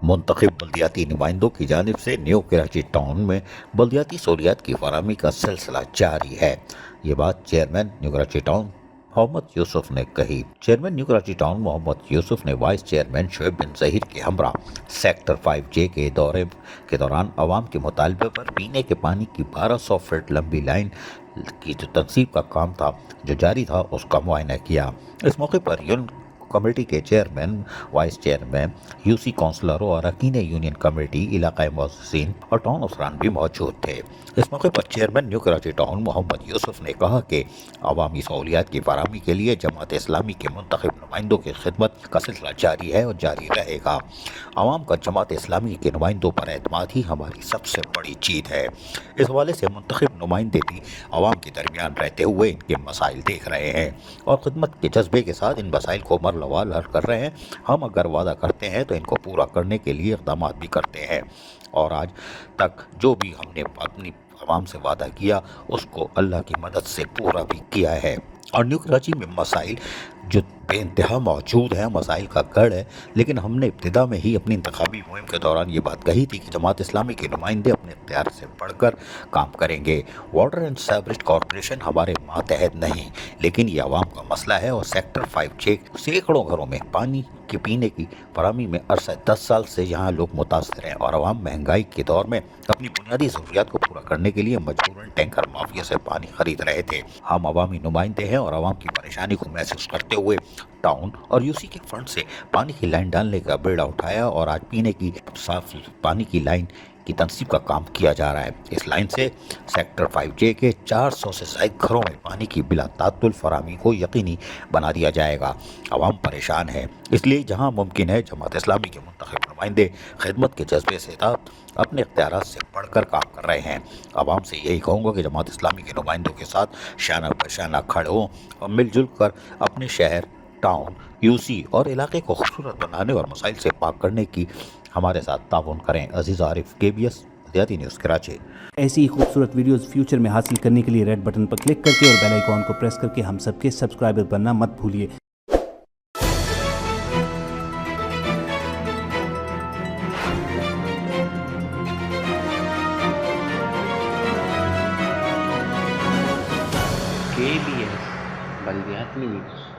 منتخب بلدیاتی نمائندوں کی جانب سے نیو کراچی ٹاؤن میں بلدیاتی سہولیات کی فراہمی کا سلسلہ جاری ہے۔ یہ بات چیئرمین نیو کراچی ٹاؤن محمد یوسف نے کہی۔ چیئرمین نیو کراچی ٹاؤن محمد یوسف نے وائس چیئرمین شعیب بن ظہیر کے ہمراہ سیکٹر 5J کے دورے کے دوران عوام کے مطالبے پر پینے کے پانی کی 1200 فٹ لمبی لائن کی جو تنصیب کا کام تھا جو جاری تھا اس کا معائنہ کیا۔ اس موقع پر یونین کمیٹی کے چیئرمین، وائس چیئرمین، UC کونسلروں اور اراکین یونین کمیٹی، علاقائی معززین اور ٹاؤن افسران بھی موجود تھے۔ اس موقع پر چیئرمین نیو کراچی ٹاؤن محمد یوسف نے کہا کہ عوامی سہولیات کی فراہمی کے لیے جماعت اسلامی کے منتخب نمائندوں کی خدمت کا سلسلہ جاری ہے اور جاری رہے گا۔ عوام کا جماعت اسلامی کے نمائندوں پر اعتماد ہی ہماری سب سے بڑی جیت ہے۔ اس حوالے سے منتخب نمائندے بھی عوام کے درمیان رہتے ہوئے ان کے مسائل دیکھ رہے ہیں اور خدمت کے جذبے کے ساتھ ان مسائل کو مرحلہ وار حل کر رہے ہیں۔ ہم اگر وعدہ کرتے ہیں تو ان کو پورا کرنے کے لیے اقدامات بھی کرتے ہیں، اور آج تک جو بھی ہم نے اپنی عوام سے وعدہ کیا اس کو اللہ کی مدد سے پورا بھی کیا ہے۔ اور نیو کراچی میں مسائل جو بے انتہا موجود ہیں، مسائل کا گڑھ ہے، لیکن ہم نے ابتدا میں ہی اپنی انتخابی مہم کے دوران یہ بات کہی تھی کہ جماعت اسلامی کے نمائندے اپنے اختیار سے بڑھ کر کام کریں گے۔ واٹر اینڈ سیوریج کارپوریشن ہمارے ماتحت نہیں، لیکن یہ عوام کا مسئلہ ہے، اور سیکٹر 5J سینکڑوں گھروں میں پانی کے پینے کی فراہمی میں عرصہ 10 سال سے یہاں لوگ متاثر ہیں، اور عوام مہنگائی کے دور میں اپنی بنیادی ضروریات کو پورا کرنے کے لیے مجبوراً ٹینکر مافیا سے پانی خرید رہے تھے۔ ہم عوامی نمائندے ہیں اور عوام کی پریشانی کو محسوس کرتے ہوئے ٹاؤن اور UC کے فنڈ سے پانی کی لائن ڈالنے کا بیڑا اٹھایا، اور آج پینے کی صاف پانی کی لائن کی تنصیب کا کام کیا جا رہا ہے۔ اس لائن سے سیکٹر 5J کے 400 سے زائد گھروں میں پانی کی بلا تعطل فراہمی کو یقینی بنا دیا جائے گا۔ عوام پریشان ہے، اس لیے جہاں ممکن ہے جماعت اسلامی کے منتخب نمائندے خدمت کے جذبے سے اپنے اختیارات سے بڑھ کر کام کر رہے ہیں۔ عوام سے یہی کہوں گا کہ جماعت اسلامی کے نمائندوں کے ساتھ شانہ بہ شانہ کھڑے ہوں اور مل جل کر اپنے شہر، ٹاؤن، UC اور علاقے کو خوبصورت بنانے اور مسائل سے پاک کرنے کی ہمارے ساتھ تعاون کریں۔ عزیز عارف، KBS بلدیاتی نیوز کراچی۔ ایسی ہی خوبصورت ویڈیوز فیوچر میں حاصل کرنے کے لیے ریڈ بٹن پر کلک کر کے اور بیل آئیکن کو پریس کر کے ہم سب کے سبسکرائبر بننا مت بھولیے۔ KBS بلدیاتی نیوز۔